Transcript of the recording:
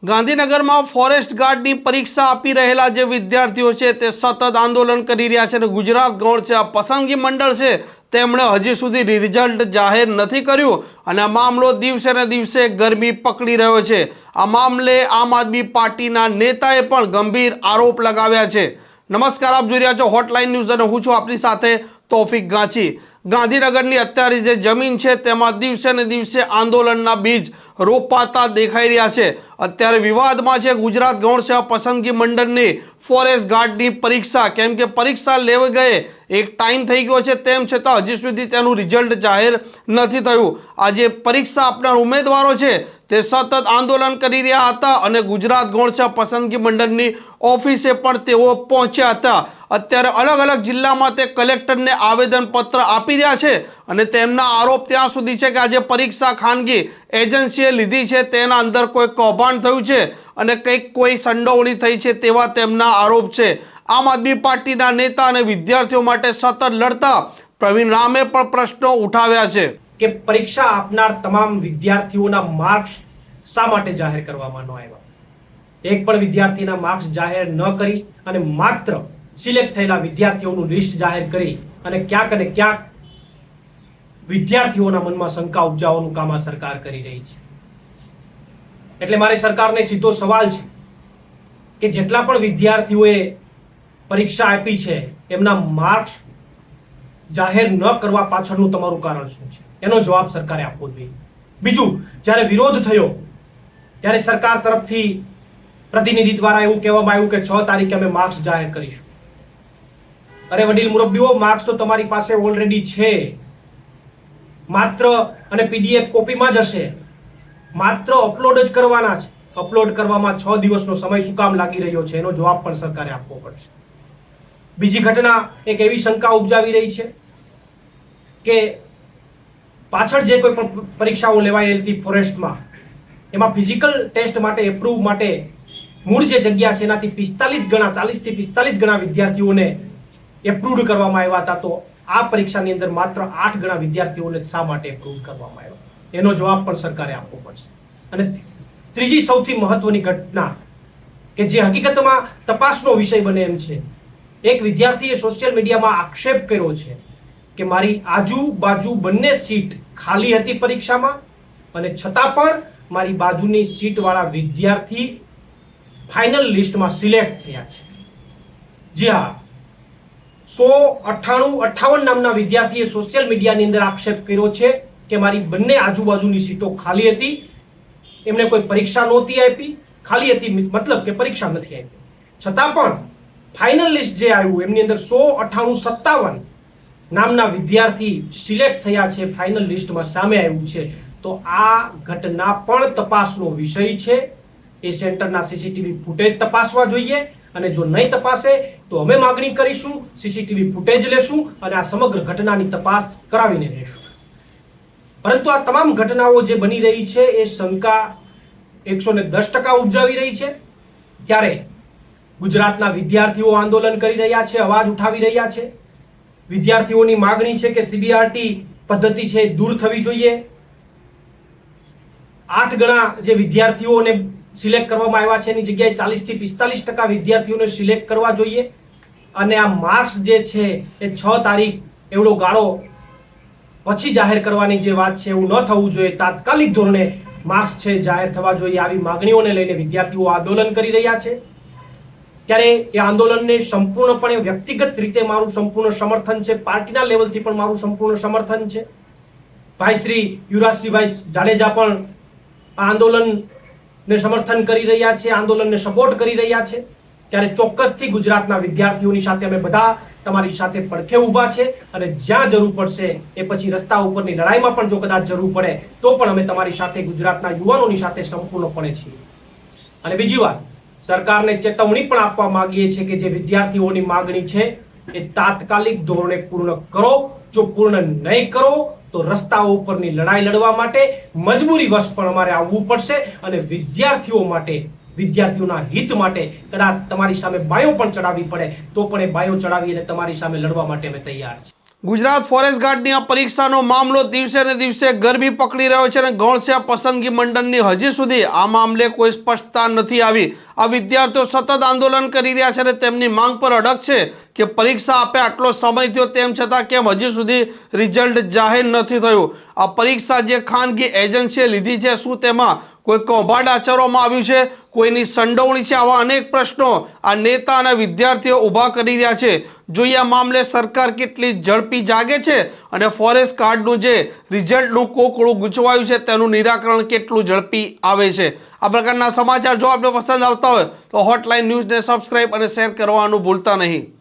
ગાંધીનગરમાં ફોરેસ્ટ ગાર્ડની પરીક્ષા આપી રહેલા જે વિદ્યાર્થીઓ છે તે સતત આંદોલન કરી રહ્યા છે અને ગુજરાત ગૌણ છે આ પસંદગી મંડળ છે તેમણે હજી સુધી રિઝલ્ટ જાહેર નથી કર્યું અને આ મામલો દિવસે ને દિવસે ગરમી પકડી રહ્યો છે। આ મામલે આમ આદમી પાર્ટીના નેતાએ પણ ગંભીર આરોપ લગાવ્યા છે। નમસ્કાર, આપ જોઈ રહ્યા છો હોટલાઇન ન્યૂઝ અને હું છું આપની સાથે તોફિક ગાંચી। ગાંધીનગરની અત્યારે જે જમીન છે તેમાં દિવસે ને દિવસે આંદોલનના બીજ રોપાતા દેખાઈ રહ્યા છે। અત્યારે વિવાદમાં છે ગુજરાત ગૌણ સેવા પસંદગી મંડળની ફોરેસ્ટ ગાર્ડની પરીક્ષા, કેમ કે પરીક્ષા લેવા ગયે એક ટાઈમ થઈ ગયો છે, તેમ છતાં હજી સુધી તેનું રિઝલ્ટ જાહેર નથી થયું। આજે પરીક્ષા આપનાર ઉમેદવારો છે તે સતત આંદોલન કરી રહ્યા હતા અને ગુજરાત ગૌણ સેવા પસંદગી મંડળની ઓફિસે પણ તેઓ પહોંચ્યા હતા। અત્યારે અલગ અલગ જિલ્લામાં તે કલેક્ટરને આવેદનપત્ર આપી રહ્યા છે અને તેમના આરોપ ત્યાં સુધી છે કે આજે પરીક્ષા ખાનગી એજન્સીએ લીધી છે, તેના અંદર કોઈ કૌભાંડ થયું છે અને કંઈક કોઈ સંડોવણી થઈ છે તેવા તેમના આરોપ છે। આમ આદમી પાર્ટીના નેતા અને વિદ્યાર્થીઓ માટે સતત લડતા પ્રવીણ રામે પણ પ્રશ્નો ઉઠાવ્યા છે કે પરીક્ષા આપનાર તમામ વિદ્યાર્થીઓના માર્ક્સ શા માટે જાહેર કરવામાં ન આવ્યા। એક પણ વિદ્યાર્થીના માર્ક્સ જાહેર ન કરી અને માત્ર સિલેક્ટ થયેલા વિદ્યાર્થીઓનું લિસ્ટ જાહેર કરી અને ક્યાંક વિદ્યાર્થીઓના મનમાં શંકા ઉપજાવવાનું કામ આ સરકાર કરી રહી છે। એટલે મારી સરકારને સીધો સવાલ છે કે જેટલા પણ વિદ્યાર્થીઓએ પરીક્ષા આપી છે એમના માર્ક્સ જાહેર ન કરવા પાછળનું તમારું કારણ શું છે, એનો જવાબ સરકારે આપવો જોઈએ। બીજું, જ્યારે વિરોધ થયો ત્યારે સરકાર તરફથી પ્રતિનિધિ દ્વારા એવું કહેવામાં આવ્યું કે 6 તારીખે અમે માર્ક્સ જાહેર કરીશું। અરે વડીલ મુરબ્બીઓ, માર્ક્સ તો તમારી પાસે ઓલરેડી છે, માત્ર અને પીડીએફ કોપીમાં જ હશે, માત્ર અપલોડ જ કરવાના છે। અપલોડ કરવામાં 6 દિવસનો સમય શું કામ લાગી રહ્યો છે, એનો જવાબ પણ સરકારે આપવો પડશે। બીજી ઘટના એક એવી શંકા ઉપજાવી રહી છે કે પાછળ જે કોઈ પણ પરીક્ષાઓ લેવાયેલી હતી ફોરેસ્ટમાં, એમાં ફિઝિકલ ટેસ્ટ માટે એપ્રુવ માટે મૂળ જે જગ્યા છે એનાથી 45 ગણા 40 થી 45 ગણા વિદ્યાર્થીઓને એપ્રુવડ કરવામાં આવ્યા હતા, તો આ પરીક્ષાની અંદર માત્ર 8 ગણા વિદ્યાર્થીઓને શા માટે એપ્રુવ કરવામાં આવ્યો, એનો જવાબ પણ સરકારે આપવો પડશે। અને ત્રીજી સૌથી મહત્વની ઘટના કે જે હકીકતમાં તપાસનો વિષય બને એમ છે, એક વિદ્યાર્થીએ સોશિયલ મીડિયામાં આક્ષેપ કર્યો છે કે મારી આજુબાજુ બંને સીટ ખાલી હતી પરીક્ષામાં અને છતાં પણ મારી બાજુની સીટ વાળા વિદ્યાર્થી ફાઇનલ લિસ્ટમાં સિલેક્ટ થયા છે। જી હા, 198 નામના વિદ્યાર્થીએ સોશિયલ મીડિયાની અંદર આક્ષેપ કર્યો છે કે મારી બંને આજુબાજુની સીટો ખાલી હતી, એમને કોઈ પરીક્ષા નહોતી આપી, ખાલી હતી મતલબ કે પરીક્ષા નથી આપી, છતાં પણ ફાઇનલ લિસ્ટ જે આવ્યું એમની અંદર 198 નામના વિદ્યાર્થી સિલેક્ટ થયા છે, ફાઇનલ લિસ્ટમાં સામે આવ્યું છે। તો આ ઘટના પણ તપાસનો વિષય છે। એ સેન્ટરના સીસીટીવી ફૂટેજ તપાસવા જોઈએ અને જો નહીં તપાસે તો અમે માંગણી કરીશું, સીસીટીવી ફૂટેજ લેશું અને આ સમગ્ર ઘટનાની તપાસ કરાવીને રહેશું। પરંતુ આ તમામ ઘટનાઓ જે બની રહી છે એ શંકા 110% ઉપજાવી રહી છે। ત્યારે ગુજરાતના વિદ્યાર્થીઓ આંદોલન કરી રહ્યા છે, અવાજ ઉઠાવી રહ્યા છે। વિદ્યાર્થીઓની માંગણી છે કે સીબીઆરટી પદ્ધતિ છે દૂર થવી જોઈએ। 8 ગણા જે વિદ્યાર્થીઓને સિલેક્ટ કરવામાં આવ્યા છે એની જગ્યાએ 40 થી 45% વિદ્યાર્થીઓને સિલેક્ટ કરવા જોઈએ અને આ માર્ક્સ જે છે એ 6 તારીખ એવડો ગાળો પછી જાહેર કરવાની જે વાત છે એવું ન થવું જોઈએ। તાત્કાલિક ધોરણે માર્ક્સ છે જાહેર થવા જોઈએ। આવી માંગણીઓને લઈને વિદ્યાર્થીઓ આંદોલન કરી રહ્યા છે। ત્યારે એ આંદોલનને સંપૂર્ણપણે વ્યક્તિગત રીતે મારું સંપૂર્ણ સમર્થન છે, પાર્ટીના લેવલથી પણ મારું સંપૂર્ણ સમર્થન છે। ભાઈ શ્રી યુવરાજસિંહભાઈ જાડેજા પણ આ આંદોલનને સમર્થન કરી રહ્યા છે, આંદોલનને સપોર્ટ કરી રહ્યા છે। ત્યારે ચોક્કસથી ગુજરાતના વિદ્યાર્થીઓની સાથે અમે બધા તમારી સાથે પડખે ઊભા છે અને જ્યાં જરૂર પડશે એ પછી રસ્તા ઉપરની લડાઈમાં પણ જો કદાચ જરૂર પડે તો પણ અમે તમારી સાથે ગુજરાતના યુવાનોની સાથે સંપૂર્ણપણે છીએ। અને બીજી વાત, સરકારને ચેતવણી પણ આપવા માંગીએ છીએ કે જે વિદ્યાર્થીઓની માંગણી છે એ તાત્કાલિક ધોરણે પૂર્ણ કરો। જો પૂર્ણ નહીં કરો તો રસ્તાઓ ઉપરની લડાઈ લડવા માટે મજબૂરીવશ પણ અમારે આવવું પડશે અને વિદ્યાર્થીઓ માટે, વિદ્યાર્થીઓના હિત માટે કદાચ તમારી સામે બાયો પણ ચડાવવી પડે તો પણ એ બાયો ચડાવી અને તમારી સામે લડવા માટે અમે તૈયાર છીએ। ગુજરાત ફોરેસ્ટ ગાર્ડની આ પરીક્ષાનો મામલો દિવસે ને દિવસે ગરમી પકડી રહ્યો છે અને ગૌણ પસંદગી મંડળની હજી સુધી આ મામલે કોઈ સ્પષ્ટતા નથી આવી. આ વિદ્યાર્થીઓ સતત આંદોલન કરી રહ્યા છે અને તેમની માંગ પર અડગ છે કે પરીક્ષા આપે આટલો સમય થયો તેમ છતાં કેમ હજી સુધી રિઝલ્ટ જાહેર નથી થયું. આ પરીક્ષા જે ખાનગી એજન્સીએ લીધી છે, શું તેમાં કોઈ કૌભાંડ આચરવામાં આવ્યું છે, કોઈની સંડોવણી છે? આવા અનેક પ્રશ્નો આ નેતા અને વિદ્યાર્થીઓ ઊભા કરી રહ્યા છે. જોઈએ આ મામલે સરકાર કેટલી ઝડપી જાગે છે અને ફોરેસ્ટ ગાર્ડનું જે રિઝલ્ટનું કોકળું ગૂંચવાયું છે તેનું નિરાકરણ કેટલું ઝડપી આવે છે. આ પ્રકારના સમાચાર જો આપને પસંદ આવતા હોય તો હોટલાઇન ન્યૂઝને સબસ્ક્રાઇબ અને શેર કરવાનું ભૂલતા નહીં.